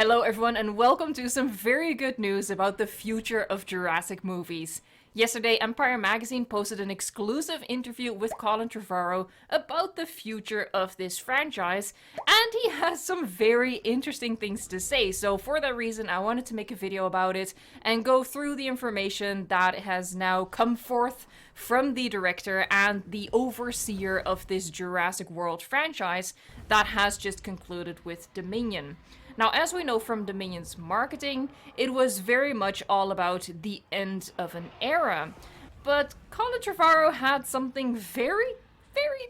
Hello everyone and welcome to some very good news about the future of Jurassic movies. Yesterday, Empire Magazine posted an exclusive interview with Colin Trevorrow about the future of this franchise, and he has some very interesting things to say. So for that reason, I wanted to make a video about it and go through the information that has now come forth from the director and the overseer of this Jurassic World franchise that has just concluded with Dominion. Now, as we know from Dominion's marketing, it was very much all about the end of an era. But Colin Trevorrow had something very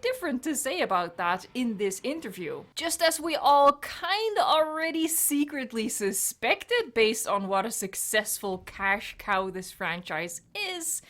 different to say about that in this interview. Just as we all kinda already secretly suspected based on what a successful cash cow this franchise is,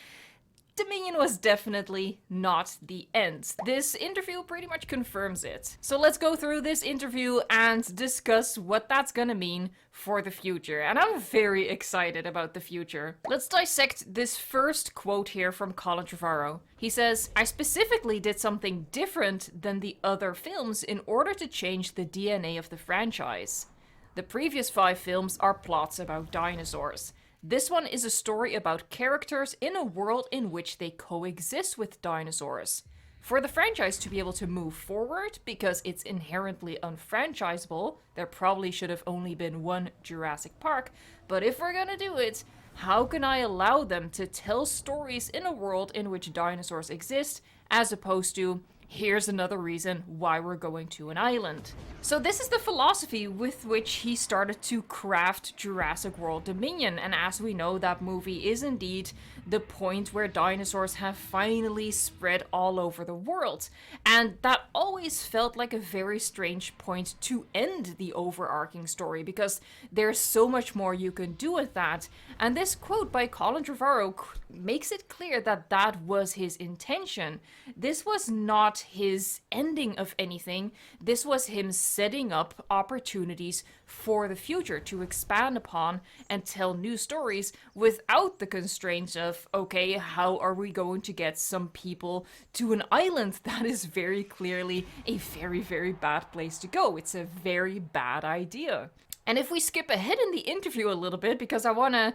Dominion was definitely not the end. This interview pretty much confirms it. So let's go through this interview and discuss what that's gonna mean for the future. And I'm very excited about the future. Let's dissect this first quote here from Colin Trevorrow. He says, "I specifically did something different than the other films in order to change the DNA of the franchise. The previous 5 films are plots about dinosaurs. This one is a story about characters in a world in which they coexist with dinosaurs. For the franchise to be able to move forward, because it's inherently unfranchisable, there probably should have only been one Jurassic Park, but if we're gonna do it, how can I allow them to tell stories in a world in which dinosaurs exist, as opposed to, here's another reason why we're going to an island." So this is the philosophy with which he started to craft Jurassic World Dominion, and as we know, that movie is indeed the point where dinosaurs have finally spread all over the world. And that always felt like a very strange point to end the overarching story, because there's so much more you can do with that. And this quote by Colin Trevorrow makes it clear that that was his intention. This was not his ending of anything. This was him setting up opportunities for the future to expand upon and tell new stories without the constraints of, okay, how are we going to get some people to an island that is very clearly a very bad place to go. It's a very bad idea. And if we skip ahead in the interview a little bit, because I wanna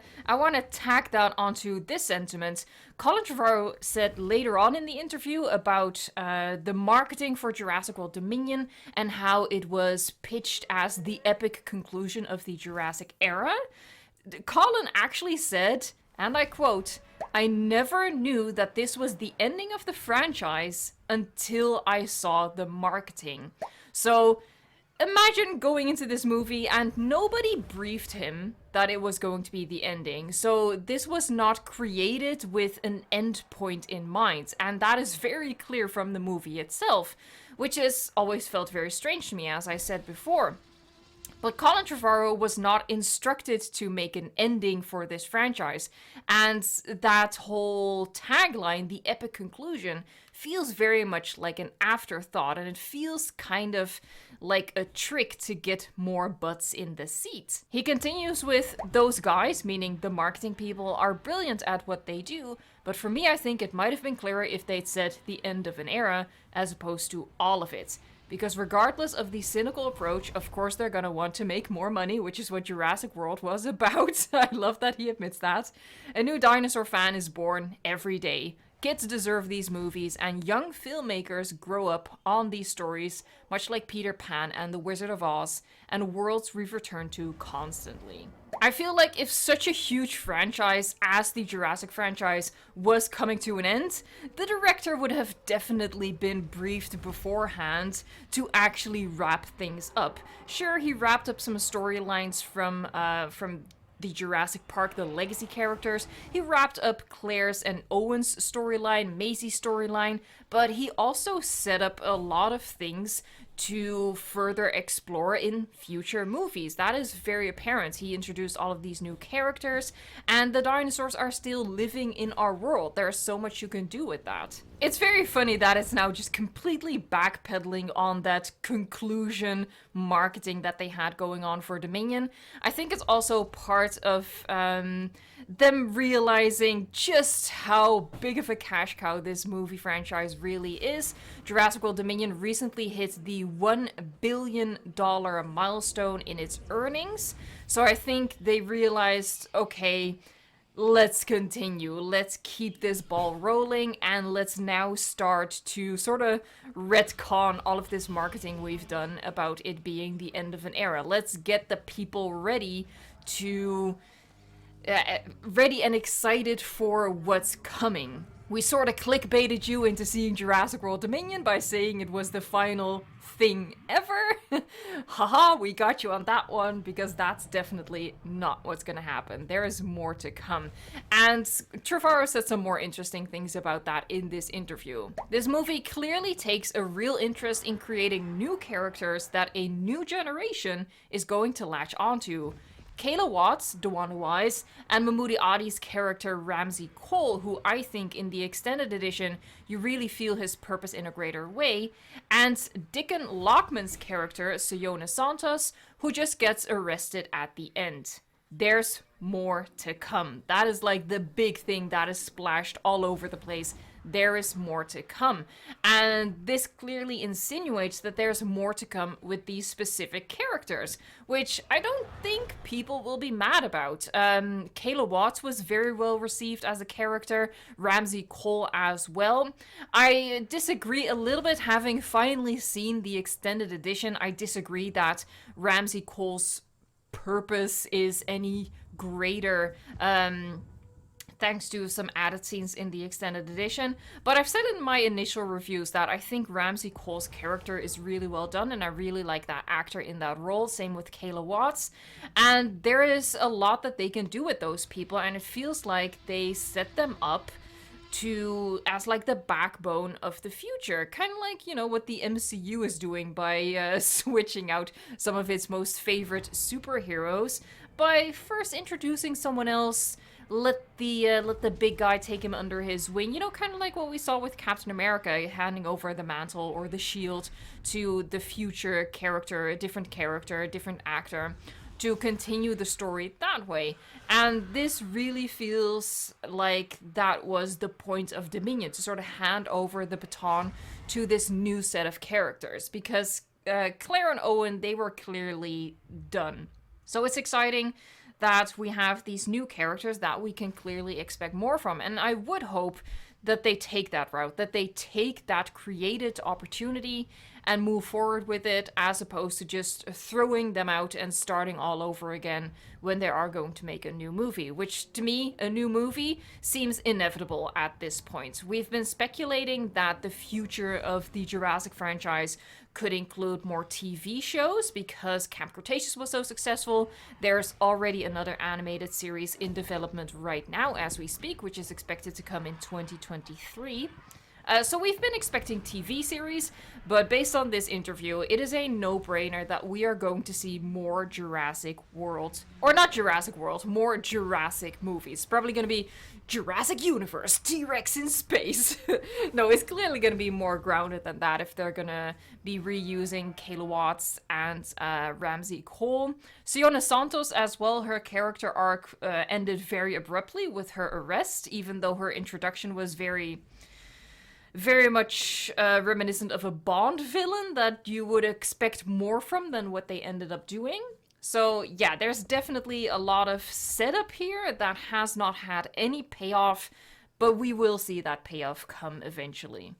tack that onto this sentiment, Colin Trevorrow said later on in the interview about the marketing for Jurassic World Dominion and how it was pitched as the epic conclusion of the Jurassic era. Colin actually said, and I quote, "I never knew that this was the ending of the franchise until I saw the marketing." So imagine going into this movie and nobody briefed him that it was going to be the ending. So this was not created with an end point in mind, and that is very clear from the movie itself, which has always felt very strange to me, as I said before. But Colin Trevorrow was not instructed to make an ending for this franchise, and that whole tagline, the epic conclusion, feels very much like an afterthought, and it feels kind of like a trick to get more butts in the seat. He continues with, "Those guys," meaning the marketing people, "are brilliant at what they do, but for me I think it might have been clearer if they'd said the end of an era as opposed to all of it. Because regardless of the cynical approach, of course they're gonna want to make more money, which is what Jurassic World was about." I love that he admits that. "A new dinosaur fan is born every day. Kids deserve these movies, and young filmmakers grow up on these stories, much like Peter Pan and The Wizard of Oz, and worlds we've returned to constantly." I feel like if such a huge franchise as the Jurassic franchise was coming to an end, the director would have definitely been briefed beforehand to actually wrap things up. Sure, he wrapped up some storylines from the Jurassic Park, the legacy characters. He wrapped up Claire's and Owen's storyline, Maisie's storyline, but he also set up a lot of things to further explore in future movies. That is very apparent. He introduced all of these new characters, and the dinosaurs are still living in our world. There's so much you can do with that. It's very funny that it's now just completely backpedaling on that conclusion marketing that they had going on for Dominion. I think it's also part of them realizing just how big of a cash cow this movie franchise really is. Jurassic World Dominion recently hit the $1 billion milestone in its earnings. So I think they realized, okay, let's continue. Let's keep this ball rolling, and let's now start to sort of retcon all of this marketing we've done about it being the end of an era. Let's get the people to ready and excited for what's coming. We sort of clickbaited you into seeing Jurassic World Dominion by saying it was the final thing ever. Haha, we got you on that one, because that's definitely not what's gonna happen. There is more to come. And Trevorrow said some more interesting things about that in this interview. This movie clearly takes a real interest in creating new characters that a new generation is going to latch onto. Kayla Watts, Dawana Wise, and Mahmoudi Adi's character Ramsey Cole, who I think in the extended edition you really feel his purpose in a greater way, and Dickon Lockman's character Siona Santos, who just gets arrested at the end. There's more to come. That is like the big thing that is splashed all over the place. There is more to come. And this clearly insinuates that there's more to come with these specific characters, which I don't think people will be mad about. Kayla Watts was very well received as a character, Ramsey Cole as well. I disagree a little bit, having finally seen the extended edition. I disagree that Ramsey Cole's purpose is any greater, thanks to some added scenes in the extended edition. But I've said in my initial reviews that I think Ramsey Cole's character is really well done, and I really like that actor in that role. Same with Kayla Watts. And there is a lot that they can do with those people, and it feels like they set them up as like the backbone of the future, kind of like, you know, what the MCU is doing by switching out some of its most favorite superheroes by first introducing someone else. Let the big guy take him under his wing, you know, kind of like what we saw with Captain America, handing over the mantle or the shield to the future character, a different actor, to continue the story that way. And this really feels like that was the point of Dominion, to sort of hand over the baton to this new set of characters, because Claire and Owen, they were clearly done. So it's exciting that we have these new characters that we can clearly expect more from. And I would hope that they take that route, that they take that created opportunity and move forward with it, as opposed to just throwing them out and starting all over again when they are going to make a new movie, which to me, a new movie seems inevitable at this point. We've been speculating that the future of the Jurassic franchise could include more TV shows because Camp Cretaceous was so successful. There's already another animated series in development right now as we speak, which is expected to come in 2023. So we've been expecting TV series, but based on this interview, it is a no-brainer that we are going to see more Jurassic World, or not Jurassic World, more Jurassic movies. Probably going to be Jurassic Universe, T-Rex in space. No, it's clearly going to be more grounded than that if they're going to be reusing Kayla Watts and Ramsey Cole. Siona Santos as well, her character arc ended very abruptly with her arrest, even though her introduction was very much reminiscent of a Bond villain that you would expect more from than what they ended up doing. So yeah, there's definitely a lot of setup here that has not had any payoff, but we will see that payoff come eventually.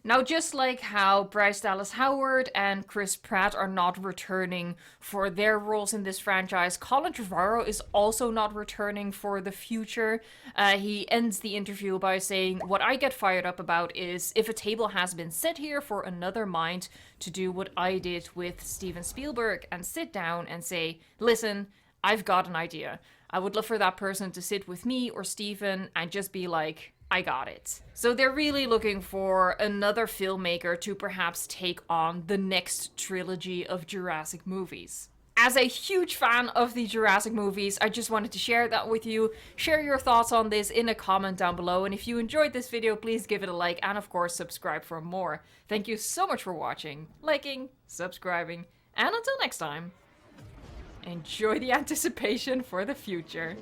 Now, just like how Bryce Dallas Howard and Chris Pratt are not returning for their roles in this franchise, Colin Trevorrow is also not returning for the future. He ends the interview by saying, "What I get fired up about is if a table has been set here for another mind to do what I did with Steven Spielberg and sit down and say, listen, I've got an idea. I would love for that person to sit with me or Steven and just be like, I got it." So they're really looking for another filmmaker to perhaps take on the next trilogy of Jurassic movies. As a huge fan of the Jurassic movies, I just wanted to share that with you. Share your thoughts on this in a comment down below, and if you enjoyed this video, please give it a like and of course subscribe for more. Thank you so much for watching, liking, subscribing, and until next time, enjoy the anticipation for the future.